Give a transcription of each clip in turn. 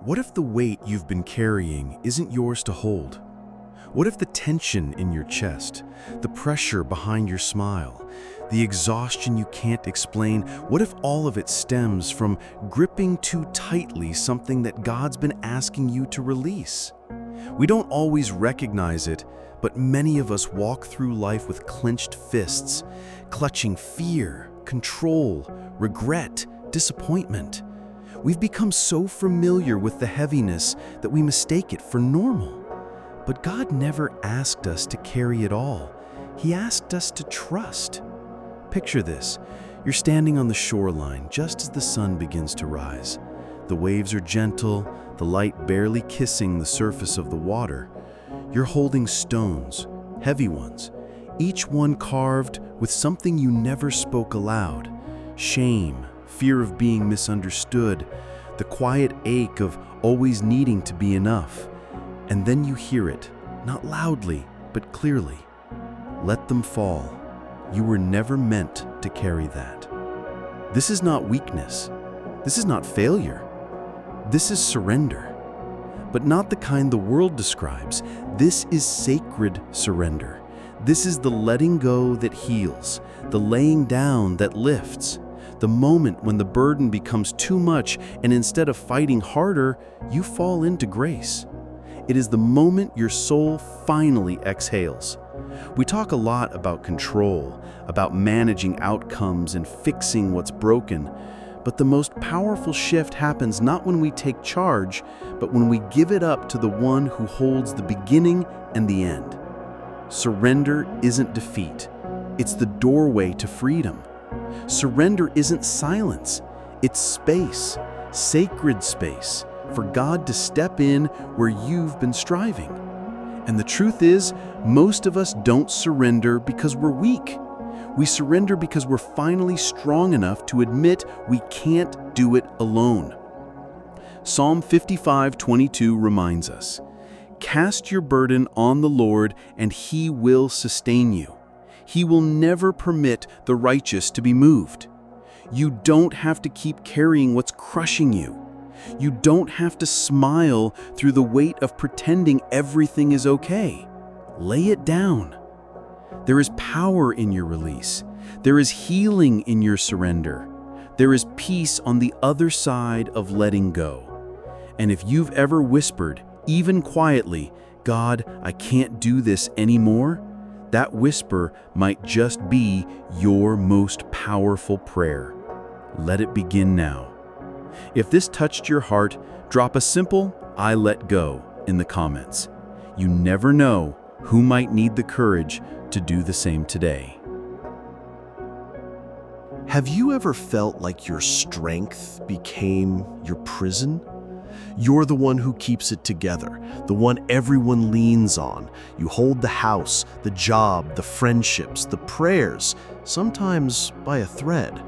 What if the weight you've been carrying isn't yours to hold? What if the tension in your chest, the pressure behind your smile, the exhaustion you can't explain, what if all of it stems from gripping too tightly something that God's been asking you to release? We don't always recognize it, but many of us walk through life with clenched fists, clutching fear, control, regret, disappointment. We've become so familiar with the heaviness that we mistake it for normal. But God never asked us to carry it all. He asked us to trust. Picture this. You're standing on the shoreline just as the sun begins to rise. The waves are gentle, the light barely kissing the surface of the water. You're holding stones, heavy ones, each one carved with something you never spoke aloud. Shame, fear of being misunderstood, the quiet ache of always needing to be enough. And then you hear it, not loudly, but clearly. Let them fall. You were never meant to carry that. This is not weakness. This is not failure. This is surrender. But not the kind the world describes. This is sacred surrender. This is the letting go that heals, the laying down that lifts, the moment when the burden becomes too much and instead of fighting harder, you fall into grace. It is the moment your soul finally exhales. We talk a lot about control, about managing outcomes and fixing what's broken, but the most powerful shift happens not when we take charge, but when we give it up to the one who holds the beginning and the end. Surrender isn't defeat. It's the doorway to freedom. Surrender isn't silence. It's space, sacred space, for God to step in where you've been striving. And the truth is, most of us don't surrender because we're weak. We surrender because we're finally strong enough to admit we can't do it alone. Psalm 55:22 reminds us, "Cast your burden on the Lord, and He will sustain you. He will never permit the righteous to be moved." You don't have to keep carrying what's crushing you. You don't have to smile through the weight of pretending everything is okay. Lay it down. There is power in your release. There is healing in your surrender. There is peace on the other side of letting go. And if you've ever whispered, even quietly, "God, I can't do this anymore," that whisper might just be your most powerful prayer. Let it begin now. If this touched your heart, drop a simple "I let go" in the comments. You never know who might need the courage to do the same today. Have you ever felt like your strength became your prison? You're the one who keeps it together, the one everyone leans on. You hold the house, the job, the friendships, the prayers, sometimes by a thread.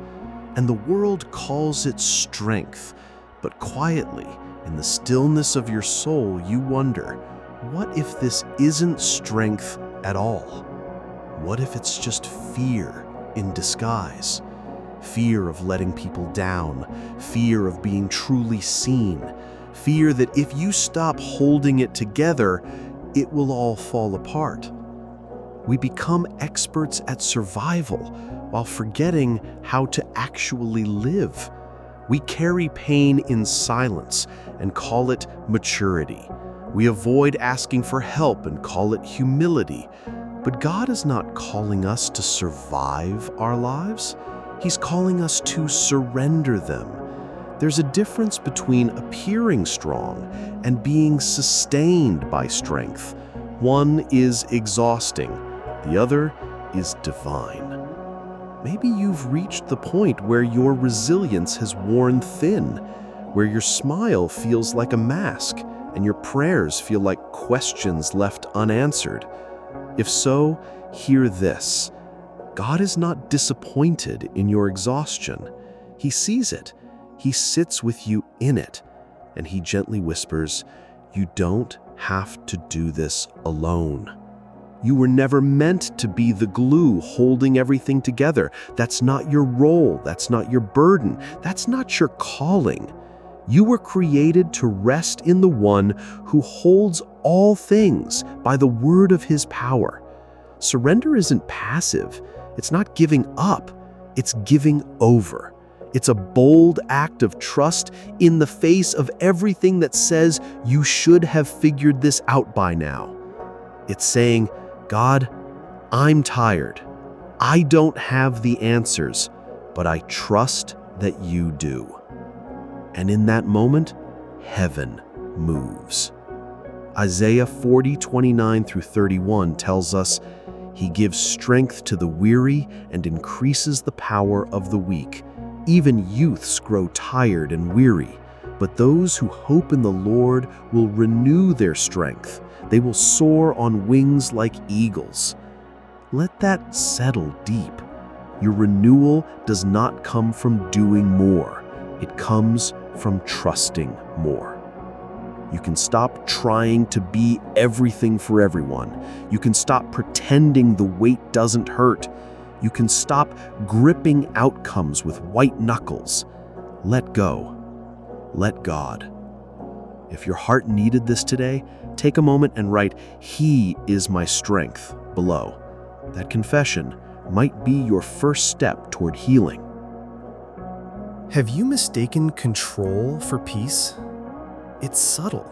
And the world calls it strength. But quietly, in the stillness of your soul, you wonder, what if this isn't strength at all? What if it's just fear in disguise? Fear of letting people down, fear of being truly seen, fear that if you stop holding it together, it will all fall apart. We become experts at survival while forgetting how to actually live. We carry pain in silence and call it maturity. We avoid asking for help and call it humility. But God is not calling us to survive our lives. He's calling us to surrender them. There's a difference between appearing strong and being sustained by strength. One is exhausting, the other is divine. Maybe you've reached the point where your resilience has worn thin, where your smile feels like a mask and your prayers feel like questions left unanswered. If so, hear this. God is not disappointed in your exhaustion. He sees it. He sits with you in it, and He gently whispers, "You don't have to do this alone." You were never meant to be the glue holding everything together. That's not your role. That's not your burden. That's not your calling. You were created to rest in the one who holds all things by the word of his power. Surrender isn't passive. It's not giving up. It's giving over. It's a bold act of trust in the face of everything that says you should have figured this out by now. It's saying, God, I'm tired. I don't have the answers, but I trust that you do. And in that moment, heaven moves. Isaiah 40:29-31 tells us, He gives strength to the weary and increases the power of the weak. Even youths grow tired and weary, but those who hope in the Lord will renew their strength. They will soar on wings like eagles. Let that settle deep. Your renewal does not come from doing more. It comes from trusting more. You can stop trying to be everything for everyone. You can stop pretending the weight doesn't hurt. You can stop gripping outcomes with white knuckles. Let go. Let God. If your heart needed this today, take a moment and write, He is my strength, below. That confession might be your first step toward healing. Have you mistaken control for peace? It's subtle.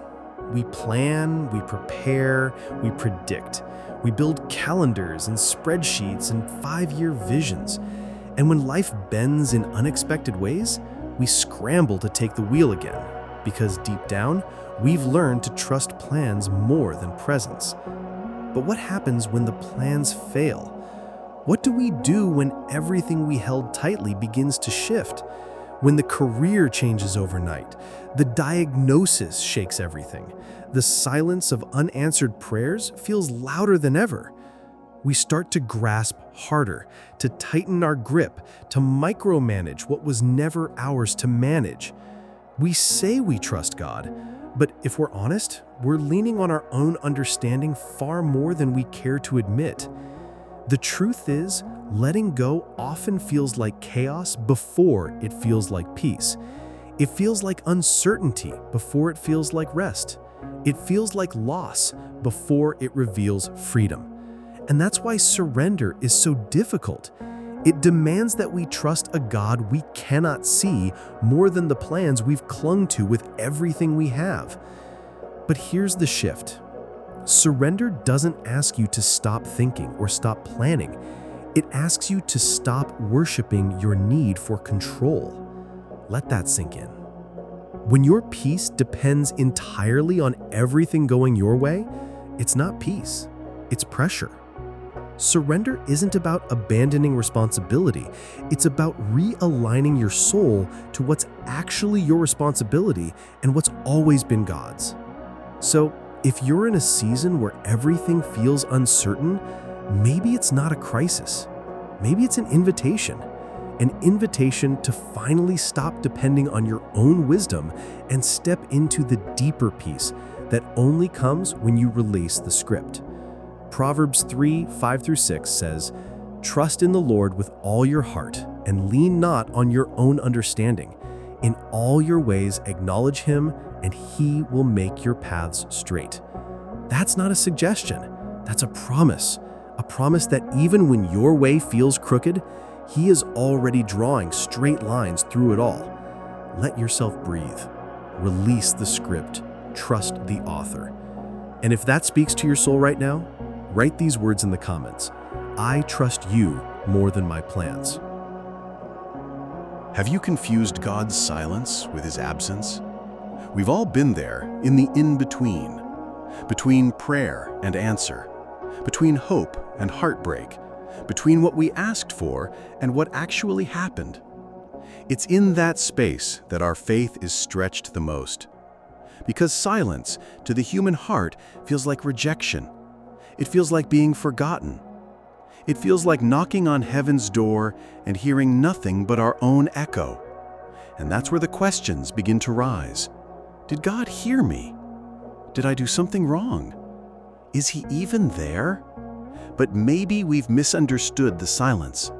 We plan, we prepare, we predict. We build calendars and spreadsheets and 5-year visions. And when life bends in unexpected ways, we scramble to take the wheel again, because deep down, we've learned to trust plans more than presence. But what happens when the plans fail? What do we do when everything we held tightly begins to shift? When the career changes overnight, the diagnosis shakes everything, the silence of unanswered prayers feels louder than ever. We start to grasp harder, to tighten our grip, to micromanage what was never ours to manage. We say we trust God, but if we're honest, we're leaning on our own understanding far more than we care to admit. The truth is, letting go often feels like chaos before it feels like peace. It feels like uncertainty before it feels like rest. It feels like loss before it reveals freedom. And that's why surrender is so difficult. It demands that we trust a God we cannot see more than the plans we've clung to with everything we have. But here's the shift. Surrender doesn't ask you to stop thinking or stop planning. It asks you to stop worshiping your need for control. Let that sink in. When your peace depends entirely on everything going your way, it's not peace, it's pressure. Surrender isn't about abandoning responsibility. It's about realigning your soul to what's actually your responsibility and what's always been God's. So, if you're in a season where everything feels uncertain, maybe it's not a crisis. Maybe it's an invitation to finally stop depending on your own wisdom and step into the deeper peace that only comes when you release the script. Proverbs 3:5-6 says, "Trust in the Lord with all your heart and lean not on your own understanding. In all your ways acknowledge Him, and He will make your paths straight." That's not a suggestion. That's a promise that even when your way feels crooked, He is already drawing straight lines through it all. Let yourself breathe. Release the script. Trust the author. And if that speaks to your soul right now, write these words in the comments. I trust you more than my plans. Have you confused God's silence with His absence? We've all been there, in the in-between. Between prayer and answer. Between hope and heartbreak. Between what we asked for and what actually happened. It's in that space that our faith is stretched the most. Because silence, to the human heart, feels like rejection. It feels like being forgotten. It feels like knocking on heaven's door and hearing nothing but our own echo. And that's where the questions begin to rise. Did God hear me? Did I do something wrong? Is He even there? But maybe we've misunderstood the silence.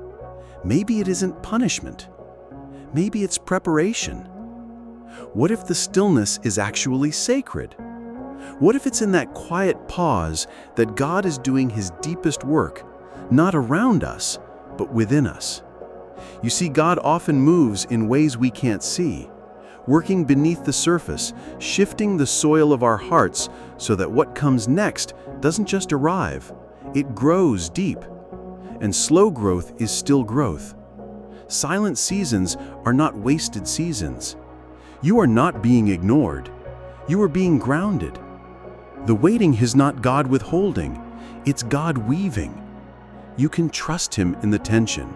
Maybe it isn't punishment. Maybe it's preparation. What if the stillness is actually sacred? What if it's in that quiet pause that God is doing his deepest work, not around us, but within us? You see, God often moves in ways we can't see, working beneath the surface, shifting the soil of our hearts so that what comes next doesn't just arrive, it grows deep. And slow growth is still growth. Silent seasons are not wasted seasons. You are not being ignored. You are being grounded. The waiting is not God withholding, it's God weaving. You can trust him in the tension.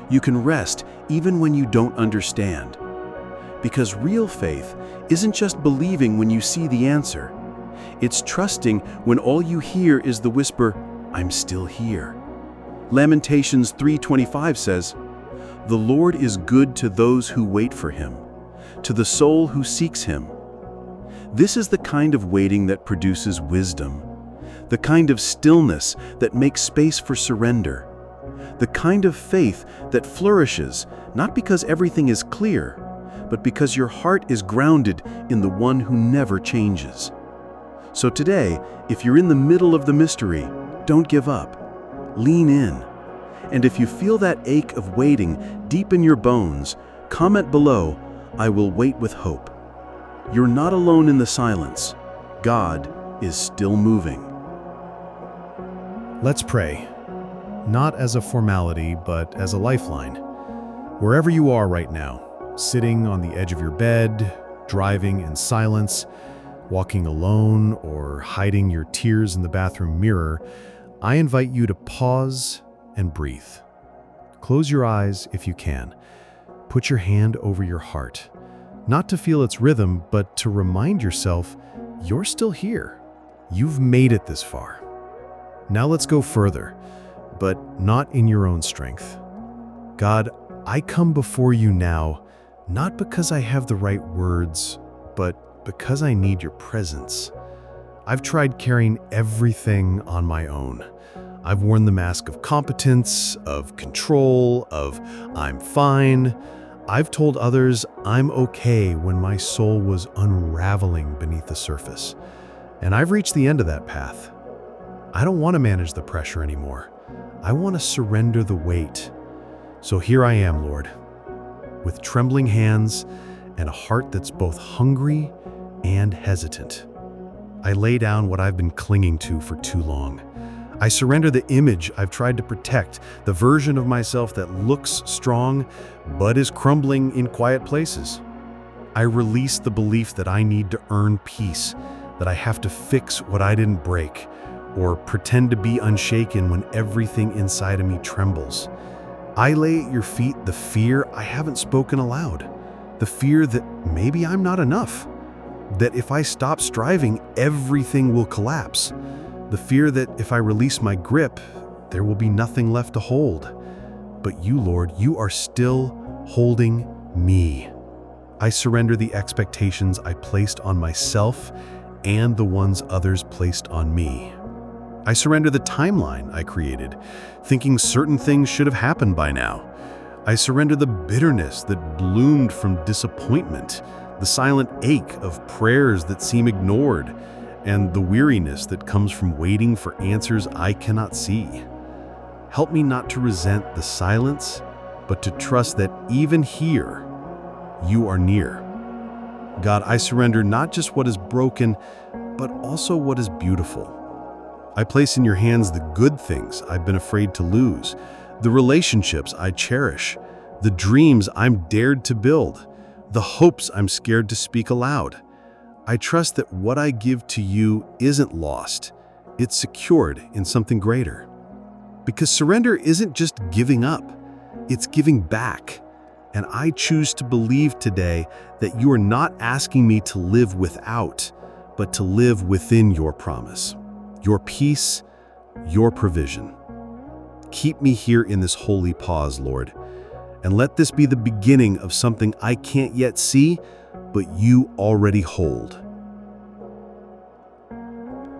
You can rest even when you don't understand. Because real faith isn't just believing when you see the answer. It's trusting when all you hear is the whisper, "I'm still here." Lamentations 3:25 says, "The Lord is good to those who wait for him, to the soul who seeks him." This is the kind of waiting that produces wisdom, the kind of stillness that makes space for surrender, the kind of faith that flourishes not because everything is clear, but because your heart is grounded in the one who never changes. So today, if you're in the middle of the mystery, don't give up. Lean in. And if you feel that ache of waiting deep in your bones, comment below, "I will wait with hope." You're not alone in the silence. God is still moving. Let's pray, not as a formality, but as a lifeline. Wherever you are right now, sitting on the edge of your bed, driving in silence, walking alone, or hiding your tears in the bathroom mirror, I invite you to pause and breathe. Close your eyes if you can. Put your hand over your heart, not to feel its rhythm, but to remind yourself you're still here. You've made it this far. Now let's go further, but not in your own strength. God, I come before you now, not because I have the right words, but because I need your presence. I've tried carrying everything on my own. I've worn the mask of competence, of control, of "I'm fine." I've told others I'm okay when my soul was unraveling beneath the surface. And I've reached the end of that path. I don't want to manage the pressure anymore. I want to surrender the weight. So here I am, Lord, with trembling hands and a heart that's both hungry and hesitant. I lay down what I've been clinging to for too long. I surrender the image I've tried to protect, the version of myself that looks strong but is crumbling in quiet places. I release the belief that I need to earn peace, that I have to fix what I didn't break, or pretend to be unshaken when everything inside of me trembles. I lay at your feet the fear I haven't spoken aloud, the fear that maybe I'm not enough, that if I stop striving, everything will collapse. The fear that if I release my grip, there will be nothing left to hold. But you, Lord, you are still holding me. I surrender the expectations I placed on myself and the ones others placed on me. I surrender the timeline I created, thinking certain things should have happened by now. I surrender the bitterness that bloomed from disappointment, the silent ache of prayers that seem ignored, and the weariness that comes from waiting for answers I cannot see. Help me not to resent the silence, but to trust that even here, you are near. God, I surrender not just what is broken, but also what is beautiful. I place in your hands the good things I've been afraid to lose, the relationships I cherish, the dreams I'm dared to build, the hopes I'm scared to speak aloud. I trust that what I give to you isn't lost. It's secured in something greater. Because surrender isn't just giving up, it's giving back. And I choose to believe today that you are not asking me to live without, but to live within your promise, your peace, your provision. Keep me here in this holy pause, Lord, and let this be the beginning of something I can't yet see, but you already hold.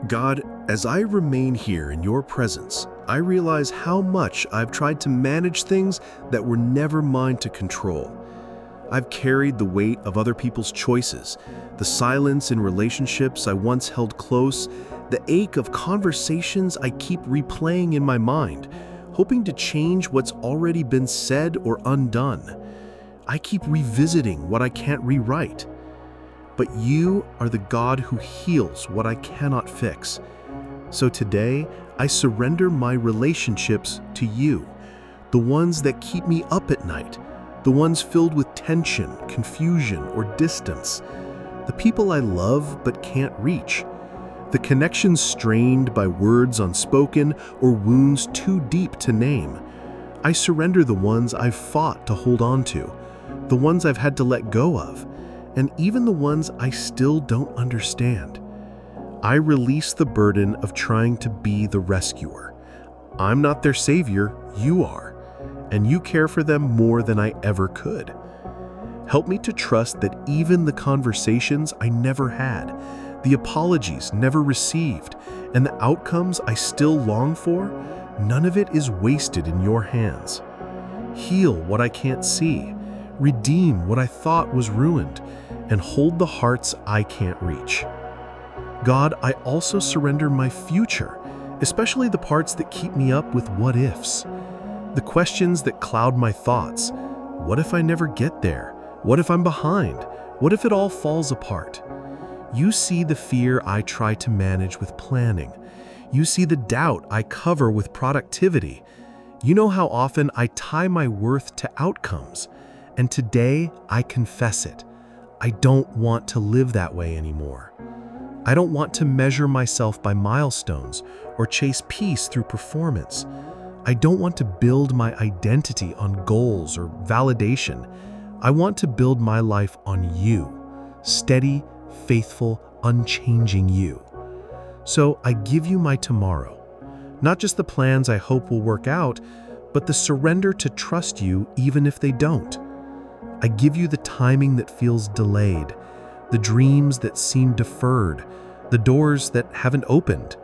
God, as I remain here in your presence, I realize how much I've tried to manage things that were never mine to control. I've carried the weight of other people's choices, the silence in relationships I once held close, the ache of conversations I keep replaying in my mind, hoping to change what's already been said or undone. I keep revisiting what I can't rewrite. But you are the God who heals what I cannot fix. So today, I surrender my relationships to you, the ones that keep me up at night, the ones filled with tension, confusion, or distance, the people I love but can't reach, the connections strained by words unspoken or wounds too deep to name. I surrender the ones I've fought to hold on to, the ones I've had to let go of, and even the ones I still don't understand. I release the burden of trying to be the rescuer. I'm not their savior, you are, and you care for them more than I ever could. Help me to trust that even the conversations I never had, the apologies never received, and the outcomes I still long for, none of it is wasted in your hands. Heal what I can't see, redeem what I thought was ruined, and hold the hearts I can't reach. God, I also surrender my future, especially the parts that keep me up with what ifs. The questions that cloud my thoughts. What if I never get there? What if I'm behind? What if it all falls apart? You see the fear I try to manage with planning. You see the doubt I cover with productivity. You know how often I tie my worth to outcomes. And today, I confess it. I don't want to live that way anymore. I don't want to measure myself by milestones or chase peace through performance. I don't want to build my identity on goals or validation. I want to build my life on you, steady, faithful, unchanging you. So I give you my tomorrow, not just the plans I hope will work out, but the surrender to trust you even if they don't. I give you the timing that feels delayed, the dreams that seem deferred, the doors that haven't opened.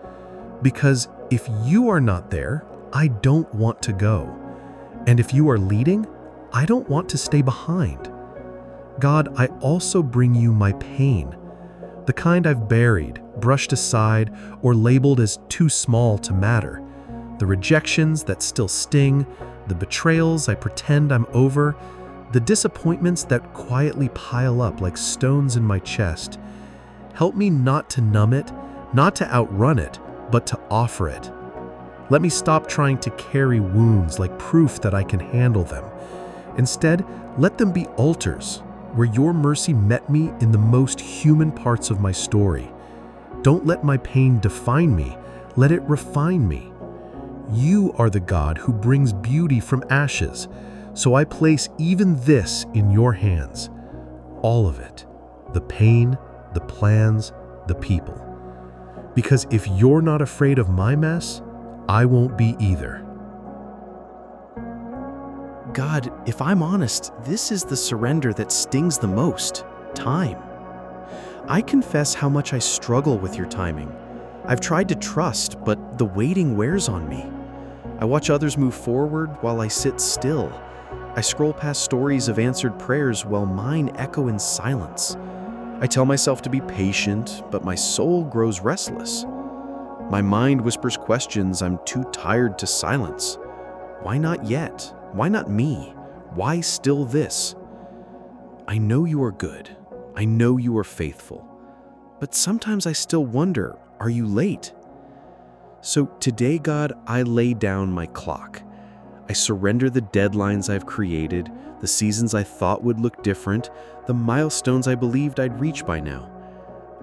Because if you are not there, I don't want to go. And if you are leading, I don't want to stay behind. God, I also bring you my pain, the kind I've buried, brushed aside, or labeled as too small to matter, the rejections that still sting, the betrayals I pretend I'm over, the disappointments that quietly pile up like stones in my chest. Help me not to numb it, not to outrun it, but to offer it. Let me stop trying to carry wounds like proof that I can handle them. Instead, let them be altars where your mercy met me in the most human parts of my story. Don't let my pain define me, let it refine me. You are the God who brings beauty from ashes, so I place even this in your hands. All of it, the pain, the plans, the people. Because if you're not afraid of my mess, I won't be either. God, if I'm honest, this is the surrender that stings the most: time. I confess how much I struggle with your timing. I've tried to trust, but the waiting wears on me. I watch others move forward while I sit still. I scroll past stories of answered prayers while mine echo in silence. I tell myself to be patient, but my soul grows restless. My mind whispers questions I'm too tired to silence. Why not yet? Why not me? Why still this? I know you are good. I know you are faithful. But sometimes I still wonder, are you late? So today, God, I lay down my clock. I surrender the deadlines I've created, the seasons I thought would look different, the milestones I believed I'd reach by now.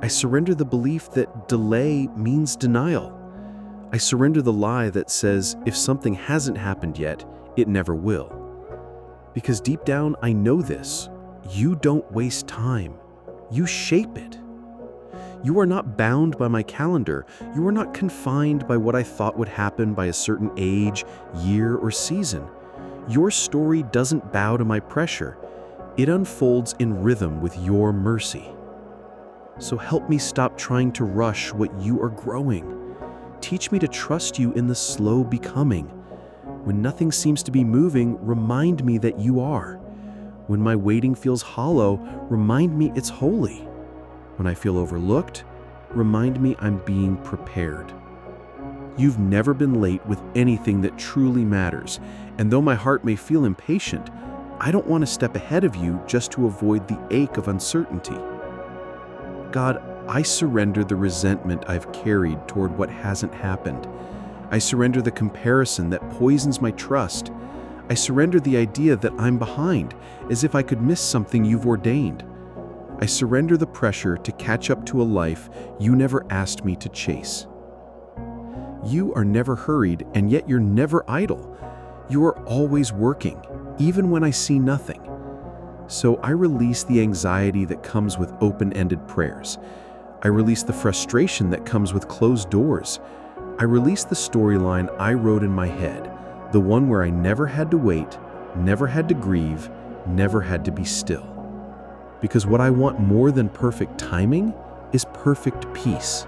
I surrender the belief that delay means denial. I surrender the lie that says if something hasn't happened yet, it never will. Because deep down, I know this. You don't waste time. You shape it. You are not bound by my calendar. You are not confined by what I thought would happen by a certain age, year, or season. Your story doesn't bow to my pressure. It unfolds in rhythm with your mercy. So help me stop trying to rush what you are growing. Teach me to trust you in the slow becoming. When nothing seems to be moving, remind me that you are. When my waiting feels hollow, remind me it's holy. When I feel overlooked, remind me I'm being prepared. You've never been late with anything that truly matters, and though my heart may feel impatient, I don't want to step ahead of you just to avoid the ache of uncertainty. God, I surrender the resentment I've carried toward what hasn't happened. I surrender the comparison that poisons my trust. I surrender the idea that I'm behind, as if I could miss something you've ordained. I surrender the pressure to catch up to a life you never asked me to chase. You are never hurried, and yet you're never idle. You are always working, even when I see nothing. So I release the anxiety that comes with open-ended prayers. I release the frustration that comes with closed doors. I release the storyline I wrote in my head, the one where I never had to wait, never had to grieve, never had to be still. Because what I want more than perfect timing is perfect peace.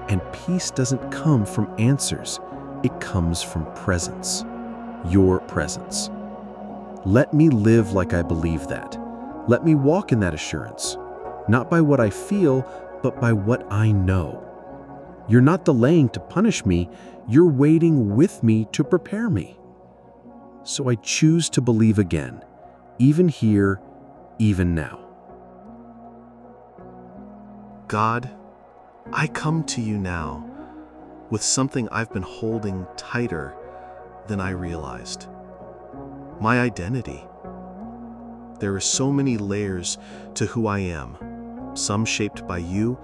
And peace doesn't come from answers, it comes from presence. Your presence. Let me live like I believe that. Let me walk in that assurance, not by what I feel, but by what I know. You're not delaying to punish me, you're waiting with me to prepare me. So I choose to believe again, even here, even now. God, I come to you now with something I've been holding tighter than I realized. My identity. There are so many layers to who I am, some shaped by you,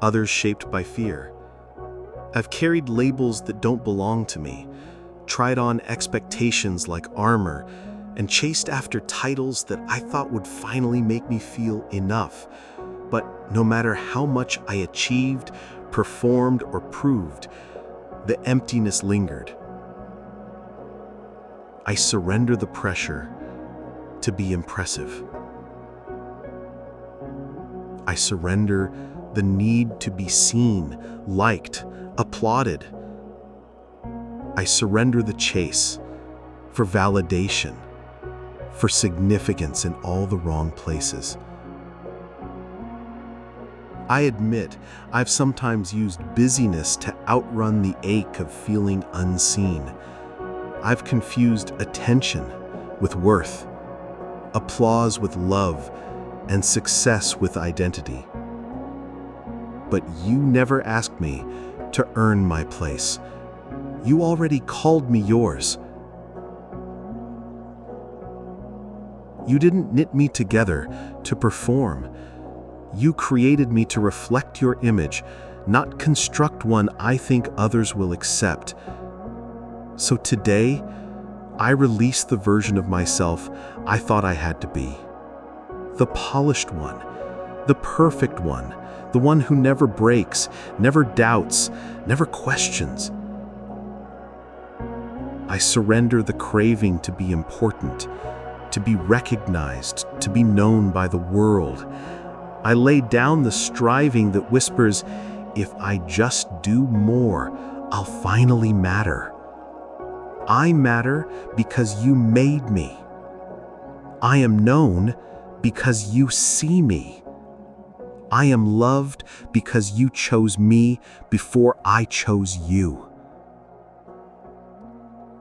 others shaped by fear. I've carried labels that don't belong to me, tried on expectations like armor, and chased after titles that I thought would finally make me feel enough. But no matter how much I achieved, performed, or proved, the emptiness lingered. I surrender the pressure to be impressive. I surrender the need to be seen, liked, applauded. I surrender the chase for validation, for significance in all the wrong places. I admit I've sometimes used busyness to outrun the ache of feeling unseen. I've confused attention with worth, applause with love, and success with identity. But you never asked me to earn my place. You already called me yours. You didn't knit me together to perform. You created me to reflect your image, not construct one I think others will accept. So today, I release the version of myself I thought I had to be. The polished one, the perfect one, the one who never breaks, never doubts, never questions. I surrender the craving to be important, to be recognized, to be known by the world. I lay down the striving that whispers, if I just do more, I'll finally matter. I matter because you made me. I am known because you see me. I am loved because you chose me before I chose you.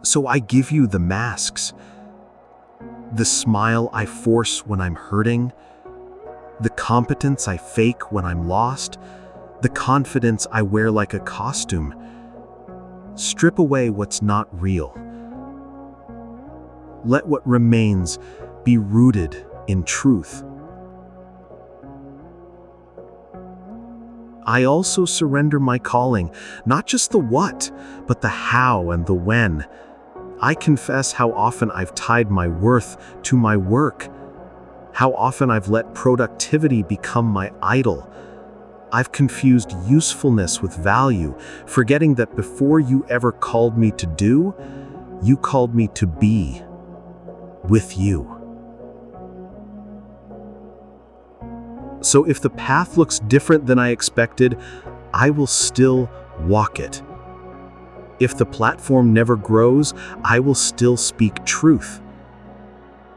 So I give you the masks, the smile I force when I'm hurting, the competence I fake when I'm lost, the confidence I wear like a costume. Strip away what's not real. Let what remains be rooted in truth. I also surrender my calling, not just the what, but the how and the when. I confess how often I've tied my worth to my work, how often I've let productivity become my idol. I've confused usefulness with value, forgetting that before you ever called me to do, you called me to be with you. So if the path looks different than I expected, I will still walk it. If the platform never grows, I will still speak truth.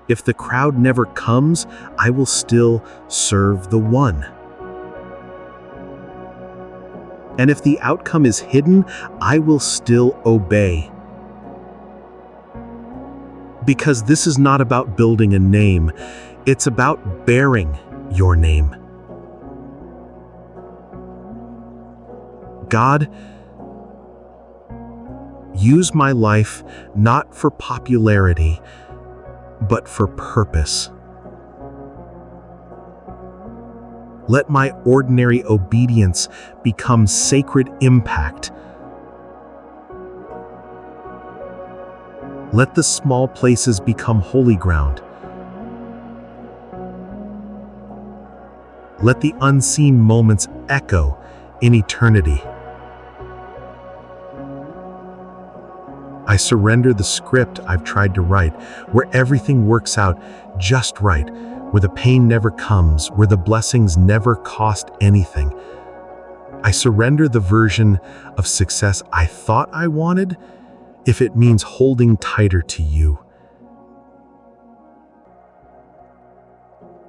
If the crowd never comes, I will still serve the one. And if the outcome is hidden, I will still obey. Because this is not about building a name, it's about bearing your name. God, use my life not for popularity, but for purpose. Let my ordinary obedience become sacred impact. Let the small places become holy ground. Let the unseen moments echo in eternity. I surrender the script I've tried to write, where everything works out just right, where the pain never comes, where the blessings never cost anything. I surrender the version of success I thought I wanted, if it means holding tighter to you.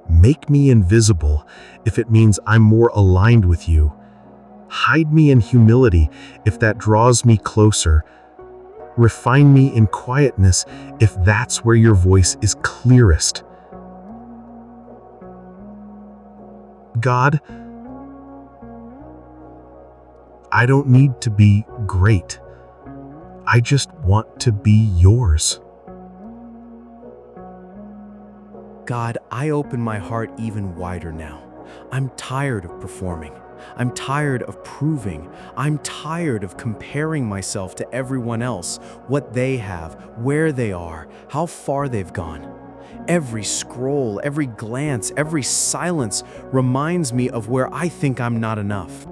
Make me invisible if it means I'm more aligned with you. Hide me in humility if that draws me closer. Refine me in quietness if that's where your voice is clearest. God, I don't need to be great. I just want to be yours. God, I open my heart even wider now. I'm tired of performing. I'm tired of proving. I'm tired of comparing myself to everyone else, what they have, where they are, how far they've gone. Every scroll, every glance, every silence reminds me of where I think I'm not enough.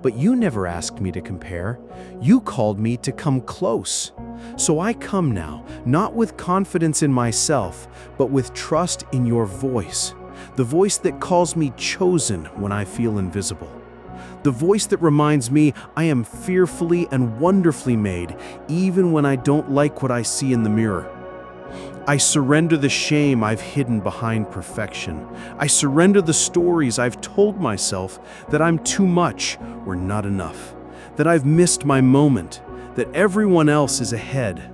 But you never asked me to compare. You called me to come close. So I come now, not with confidence in myself, but with trust in your voice. The voice that calls me chosen when I feel invisible. The voice that reminds me I am fearfully and wonderfully made, even when I don't like what I see in the mirror. I surrender the shame I've hidden behind perfection. I surrender the stories I've told myself that I'm too much or not enough, that I've missed my moment, that everyone else is ahead.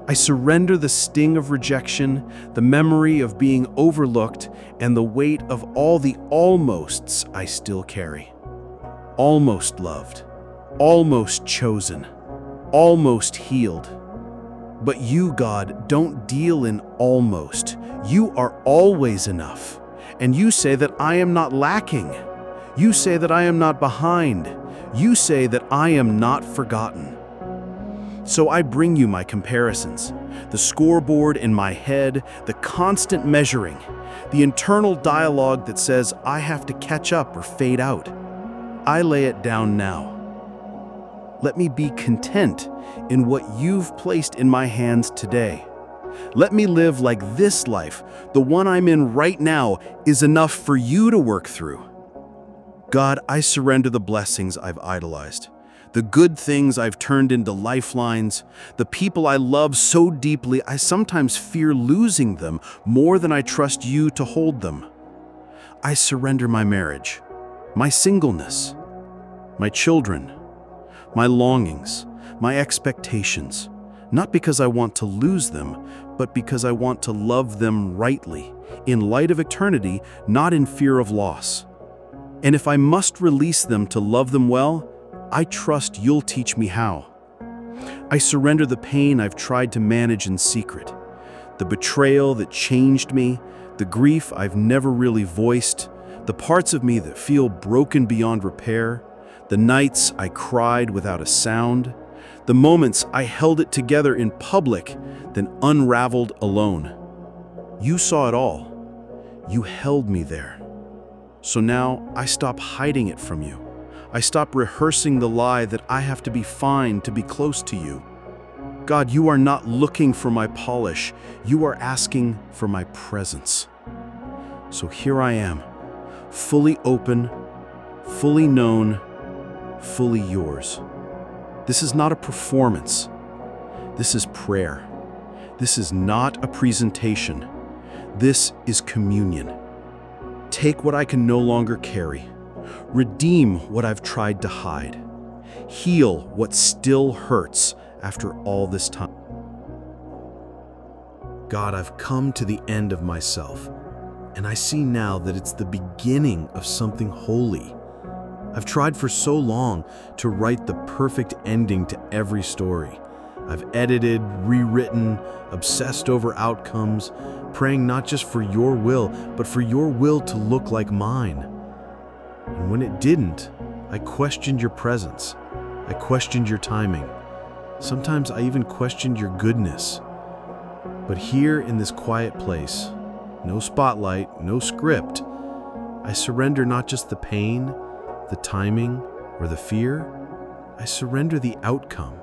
I surrender the sting of rejection, the memory of being overlooked, and the weight of all the almosts I still carry. Almost loved, almost chosen, almost healed. But you, God, don't deal in almost. You are always enough. And you say that I am not lacking. You say that I am not behind. You say that I am not forgotten. So I bring you my comparisons, the scoreboard in my head, the constant measuring, the internal dialogue that says I have to catch up or fade out. I lay it down now. Let me be content in what you've placed in my hands today. Let me live like this life, the one I'm in right now, is enough for you to work through. God, I surrender the blessings I've idolized, the good things I've turned into lifelines, the people I love so deeply I sometimes fear losing them more than I trust you to hold them. I surrender my marriage, my singleness, my children, my longings, my expectations, not because I want to lose them, but because I want to love them rightly, in light of eternity, not in fear of loss. And if I must release them to love them well, I trust you'll teach me how. I surrender the pain I've tried to manage in secret, the betrayal that changed me, the grief I've never really voiced, the parts of me that feel broken beyond repair, the nights I cried without a sound, the moments I held it together in public, then unraveled alone. You saw it all. You held me there. So now I stop hiding it from you. I stop rehearsing the lie that I have to be fine to be close to you. God, you are not looking for my polish. You are asking for my presence. So here I am, fully open, fully known, fully yours. This is not a performance. This is prayer. This is not a presentation. This is communion. Take what I can no longer carry. Redeem what I've tried to hide. Heal what still hurts after all this time. God, I've come to the end of myself, and I see now that it's the beginning of something holy. I've tried for so long to write the perfect ending to every story. I've edited, rewritten, obsessed over outcomes, praying not just for your will, but for your will to look like mine. And when it didn't, I questioned your presence. I questioned your timing. Sometimes I even questioned your goodness. But here in this quiet place, no spotlight, no script, I surrender not just the pain, the timing, or the fear. I surrender the outcome.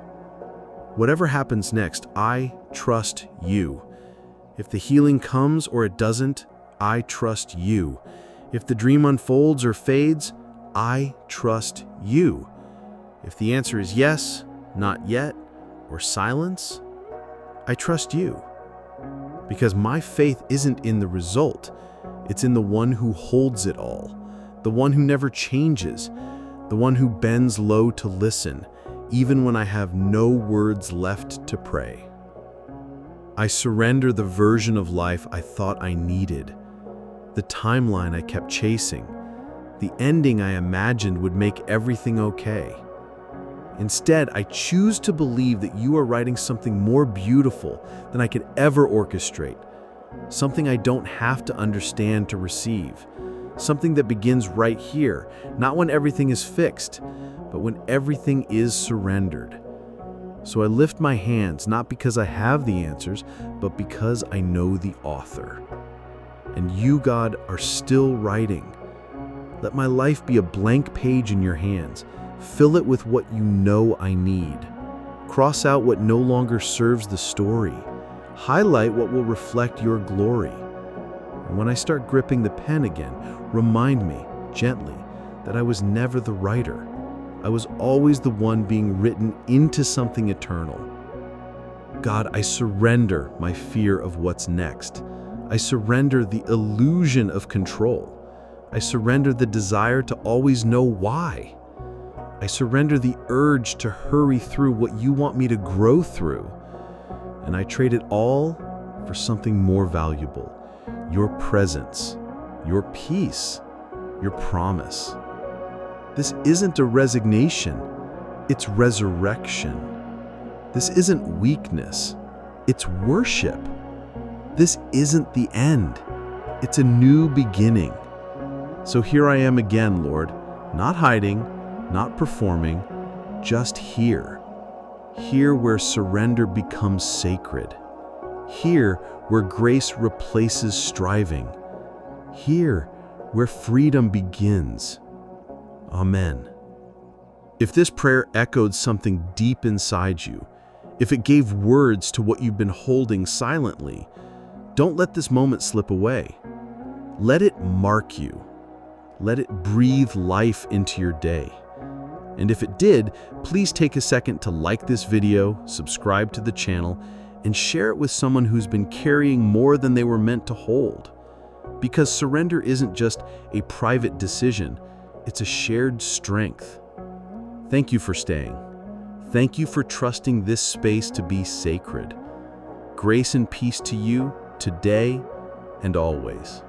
Whatever happens next, I trust you. If the healing comes or it doesn't, I trust you. If the dream unfolds or fades, I trust you. If the answer is yes, not yet, or silence, I trust you. Because my faith isn't in the result, it's in the one who holds it all, the one who never changes, the one who bends low to listen, even when I have no words left to pray. I surrender the version of life I thought I needed, the timeline I kept chasing, the ending I imagined would make everything okay. Instead, I choose to believe that you are writing something more beautiful than I could ever orchestrate, something I don't have to understand to receive, something that begins right here, not when everything is fixed, but when everything is surrendered. So I lift my hands, not because I have the answers, but because I know the author. And you, God, are still writing. Let my life be a blank page in your hands. Fill it with what you know I need. Cross out what no longer serves the story. Highlight what will reflect your glory. And when I start gripping the pen again, remind me, gently, that I was never the writer. I was always the one being written into something eternal. God, I surrender my fear of what's next. I surrender the illusion of control. I surrender the desire to always know why. I surrender the urge to hurry through what you want me to grow through. And I trade it all for something more valuable. Your presence, your peace, your promise. This isn't a resignation, it's resurrection. This isn't weakness, it's worship. This isn't the end, it's a new beginning. So here I am again, Lord, not hiding, not performing, just here. Here where surrender becomes sacred. Here where grace replaces striving. Here where freedom begins. Amen. If this prayer echoed something deep inside you, if it gave words to what you've been holding silently, don't let this moment slip away. Let it mark you. Let it breathe life into your day. And if it did, please take a second to like this video, subscribe to the channel, and share it with someone who's been carrying more than they were meant to hold. Because surrender isn't just a private decision, it's a shared strength. Thank you for staying. Thank you for trusting this space to be sacred. Grace and peace to you today and always.